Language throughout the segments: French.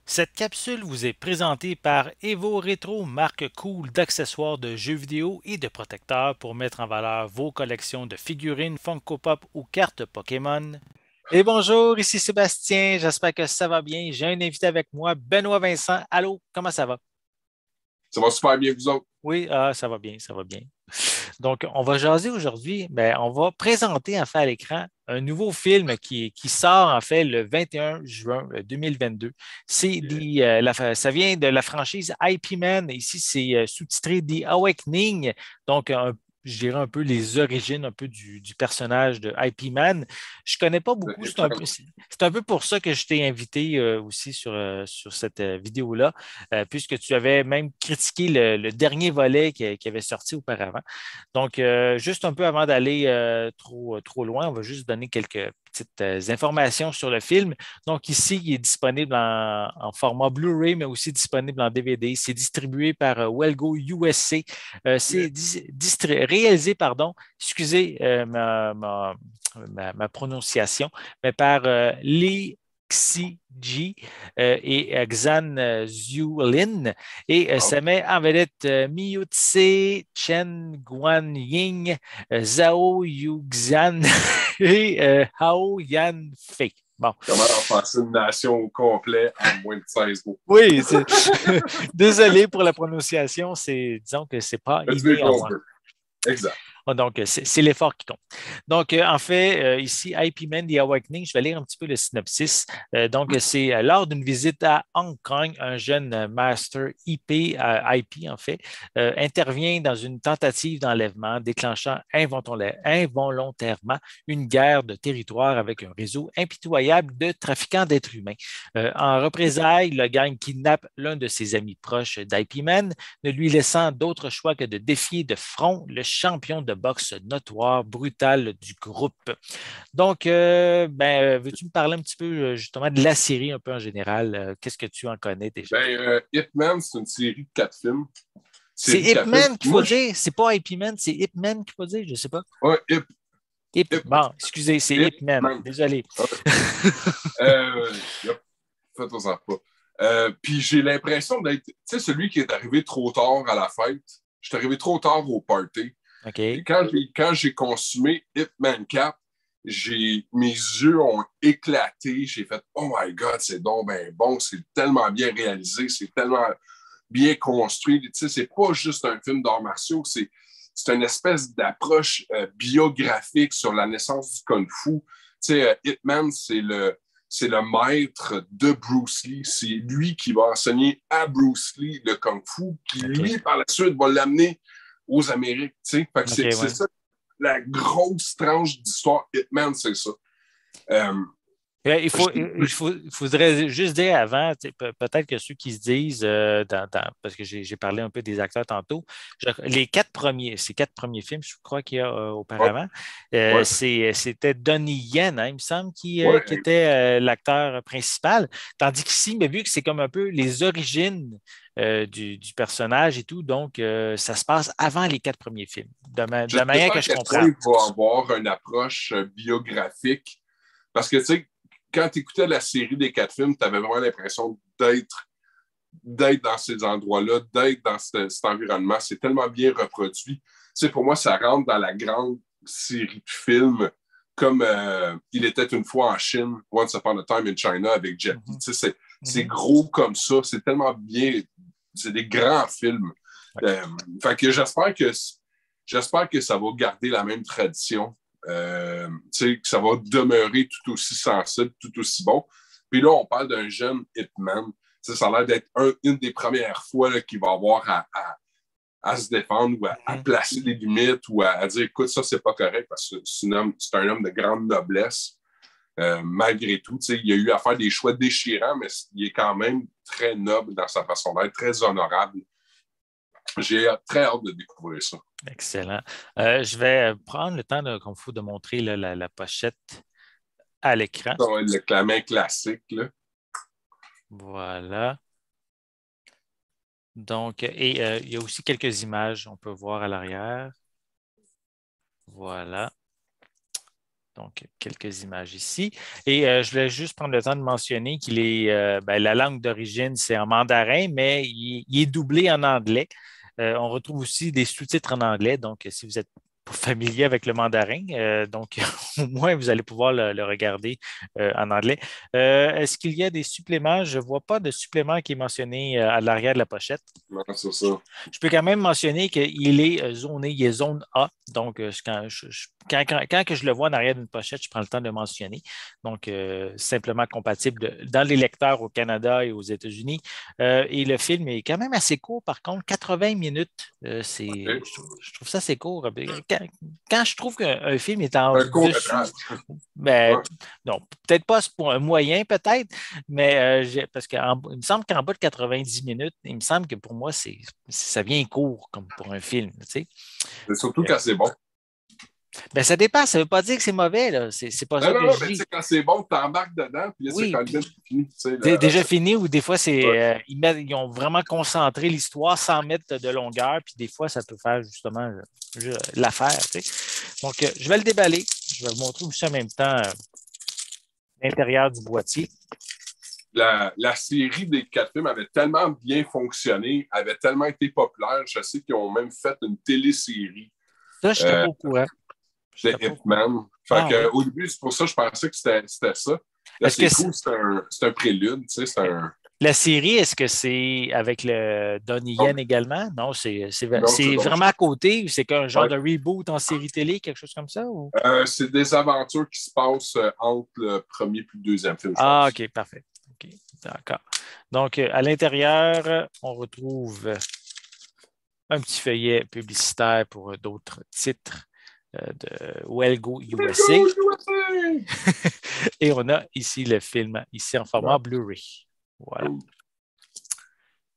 Cette capsule vous est présentée par Evo Retro, marque cool d'accessoires de jeux vidéo et de protecteurs pour mettre en valeur vos collections de figurines Funko Pop ou cartes Pokémon. Et bonjour, ici Sébastien, j'espère que ça va bien. J'ai un invité avec moi, Benoît Vincent. Allô, comment ça va? Ça va super bien, vous autres. Oui, ça va bien, ça va bien. Donc, on va jaser aujourd'hui, mais on va présenter en fait à l'écran un nouveau film qui sort en fait le 21 juin 2022. Yeah. Ça vient de la franchise IP Man. Ici, c'est sous-titré The Awakening. Donc, je dirais un peu les origines un peu du personnage de IP Man. Je ne connais pas beaucoup. C'est un peu pour ça que je t'ai invité aussi sur cette vidéo-là, puisque tu avais même critiqué le dernier volet qui avait sorti auparavant. Donc, juste un peu avant d'aller trop loin, on va juste donner quelques petites informations sur le film. Donc, ici, il est disponible en format Blu-ray, mais aussi disponible en DVD. C'est distribué par Welgo USA. Yeah. C'est réalisé, pardon, excusez ma prononciation, mais par Lee Xi-ji et Xan Zhu-Lin. Et Bon, ça met en vedette Miyu-Tse, Chen Guan-Ying, Zhao Yuxian et Hao Yan-Fei. Bon, comment passer une nation au complet en moins de 16 mots. oui, désolé pour la prononciation, disons que c'est pas Let's make inné it en moi. over. Exact. Ah, donc, c'est l'effort qui compte. Donc, en fait, ici, IP Man The Awakening, je vais lire un petit peu le synopsis. Donc, c'est lors d'une visite à Hong Kong, un jeune master IP, en fait, intervient dans une tentative d'enlèvement, déclenchant involontairement une guerre de territoire avec un réseau impitoyable de trafiquants d'êtres humains. En représailles, le gang kidnappe l'un de ses amis proches d'IP Man, ne lui laissant d'autre choix que de défier de front le champion de boxe notoire, brutal du groupe. Donc, veux-tu me parler un petit peu justement de la série un peu en général? Qu'est-ce que tu en connais déjà? Hitman, c'est une série de 4 films. C'est Série de Ip 4 films. Man qu'il faut dire, c'est pas IP Man, c'est Ip Man qu'il faut dire, je sais pas. Ouais, Ip, bon, excusez, c'est Ip Man, Hitman. désolé. Ouais. Yep, faites-en pas. Puis j'ai l'impression d'être, tu sais, celui qui est arrivé trop tard à la fête. Je suis arrivé trop tard au party. Puis OK, quand j'ai consumé Hitman 4, mes yeux ont éclaté. J'ai fait Oh my God, c'est donc ben bon, c'est tellement bien réalisé, c'est tellement bien construit. Tu sais, c'est pas juste un film d'arts martiaux, c'est une espèce d'approche biographique sur la naissance du Kung Fu. Tu sais, Hitman, c'est le maître de Bruce Lee. C'est lui qui va enseigner à Bruce Lee le Kung Fu, qui OK, lui, par la suite, va l'amener aux Amériques. Tu sais, fait que OK, c'est ouais. ça, la grosse tranche d'histoire Hitman, c'est ça. Euh, Il faudrait juste dire avant, tu sais, peut-être que ceux qui se disent, parce que j'ai parlé un peu des acteurs tantôt, ces 4 premiers films, je crois qu'il y a ouais, auparavant, ouais, c'était Donnie Yen, hein, il me semble, qui ouais, était l'acteur principal. Tandis qu'ici, mais vu que c'est comme un peu les origines du personnage et tout, donc ça se passe avant les 4 premiers films, de je la sais manière pas que à je quel comprends. point il va avoir une approche biographique. Parce que, tu sais, quand tu écoutais la série des 4 films, tu avais vraiment l'impression d'être dans ces endroits-là, d'être dans cet environnement. C'est tellement bien reproduit. Tu sais, pour moi, ça rentre dans la grande série de films comme Il était une fois en Chine, Once Upon a Time in China avec Jet Li. Mhm, Tu sais, c'est mhm. gros comme ça. C'est tellement bien. C'est des grands films. Ouais. Euh, fait que j'espère que ça va garder la même tradition. Que ça va demeurer tout aussi sensible, tout aussi bon. Puis là, on parle d'un jeune hitman. Ça a l'air d'être une des premières fois là, qu'il va avoir à se défendre ou à Mhm. placer des limites ou à dire écoute, ça, c'est pas correct parce que c'est un homme de grande noblesse. Malgré tout, il a eu à faire des choix déchirants, mais il est quand même très noble dans sa façon d'être, très honorable. J'ai très hâte de découvrir ça. Excellent. Je vais prendre le temps comme il faut de montrer là, la pochette à l'écran. Ça va être la main classique. Là. Voilà. Donc, et il y a aussi quelques images, on peut voir à l'arrière. Voilà. Donc, quelques images ici. Et je voulais juste prendre le temps de mentionner qu'il est, la langue d'origine, c'est en mandarin, mais il est doublé en anglais. On retrouve aussi des sous-titres en anglais. Donc, si vous êtes familier avec le mandarin, donc au moins vous allez pouvoir le regarder en anglais. Est-ce qu'il y a des suppléments? Je ne vois pas de supplément qui est mentionné à l'arrière de la pochette. Non, c'est ça. Je peux quand même mentionner qu'il est zoné, il est zone A. Donc, quand que je le vois en arrière d'une pochette, je prends le temps de le mentionner. Donc, simplement compatible dans les lecteurs au Canada et aux États-Unis. Et le film est quand même assez court, par contre, 80 minutes. OK. Je trouve ça assez court. Quand je trouve qu'un film est en Un court dessous, métrage. ben, Ouais. non, peut-être pas pour un moyen, peut-être, mais parce qu'il me semble qu'en bas de 90 minutes, il me semble que pour moi, ça vient court comme pour un film. Tu sais. C'est surtout quand c'est bon. Ben, ça dépend, ça ne veut pas dire que c'est mauvais, là. C'est pas Non, ça non, que non, je mais tu dis. sais, quand c'est bon, tu embarques dedans, puis là, c'est Oui, quand le puis film est fini. Tu sais, déjà fini ou des fois, ouais. ils ont vraiment concentré l'histoire sans mettre de longueur, puis des fois, ça peut faire justement l'affaire. Tu sais. Donc, je vais le déballer. Je vais vous montrer aussi en même temps l'intérieur du boîtier. La série des 4 films avait tellement bien fonctionné, avait tellement été populaire. Je sais qu'ils ont même fait une télésérie Ça, je n'étais pas au courant. de Hitman. Fait Ah que, oui. au début, c'est pour ça que je pensais que c'était ça. Là, Est-ce que c'est cool, c'est un prélude. Tu sais, la série, est-ce que c'est avec le Donnie Yen également? Non, non, c'est c'est donc. vraiment à côté ou c'est qu'un genre Ouais. de reboot en série télé, quelque chose comme ça? Ou? C'est des aventures qui se passent entre le premier et le deuxième film, je Ah, pense. OK, parfait. OK, d'accord. Donc, à l'intérieur, on retrouve un petit feuillet publicitaire pour d'autres titres de Welgo USA. Et on a ici le film, ici en format Blu-ray. Voilà.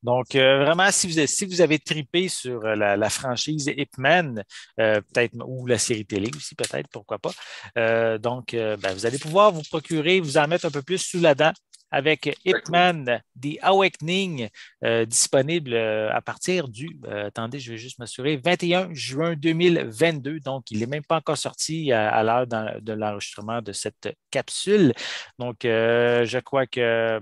Donc, vraiment, si vous avez tripé sur la franchise Ip Man, peut-être, ou la série télé aussi, peut-être, pourquoi pas. Donc, vous allez pouvoir vous procurer, vous en mettre un peu plus sous la dent avec Ip Man, The Awakening, disponible à partir du, attendez, je vais juste m'assurer, 21 juin 2022. Donc, il n'est même pas encore sorti à l'heure de l'enregistrement de cette capsule. Donc, je crois que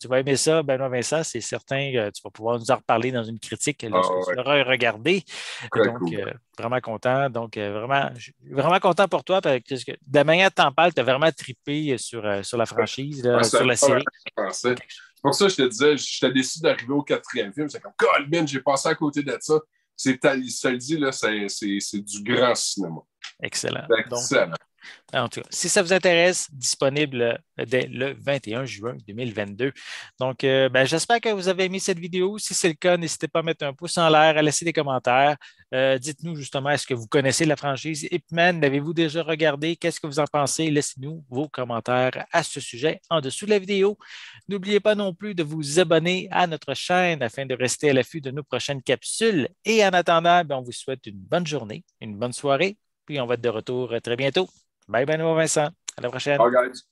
tu vas aimer ça, Benoît Vincent. C'est certain que tu vas pouvoir nous en reparler dans une critique lorsque tu Ouais. l'auras regardé. Très Donc, cool. vraiment content. Donc, je suis vraiment content pour toi parce que de la manière dont tu en parles, tu as vraiment trippé sur la franchise, Ah, sur la série. c'est pour ça que je te disais, j'étais déçu d'arriver au 4e film. C'est comme, Colin, j'ai passé à côté de ça. Je te le dis, là, c'est du grand cinéma. Excellent. Donc, Excellent. en tout cas, si ça vous intéresse, disponible dès le 21 juin 2022. Donc, j'espère que vous avez aimé cette vidéo. Si c'est le cas, n'hésitez pas à mettre un pouce en l'air, à laisser des commentaires. Dites-nous justement, est-ce que vous connaissez la franchise Ip Man? L'avez-vous déjà regardé? Qu'est-ce que vous en pensez? Laissez-nous vos commentaires à ce sujet en dessous de la vidéo. N'oubliez pas non plus de vous abonner à notre chaîne afin de rester à l'affût de nos prochaines capsules. Et en attendant, on vous souhaite une bonne journée, une bonne soirée, puis on va être de retour très bientôt. Bye, Benoît Vincent. À la prochaine. Bye, guys.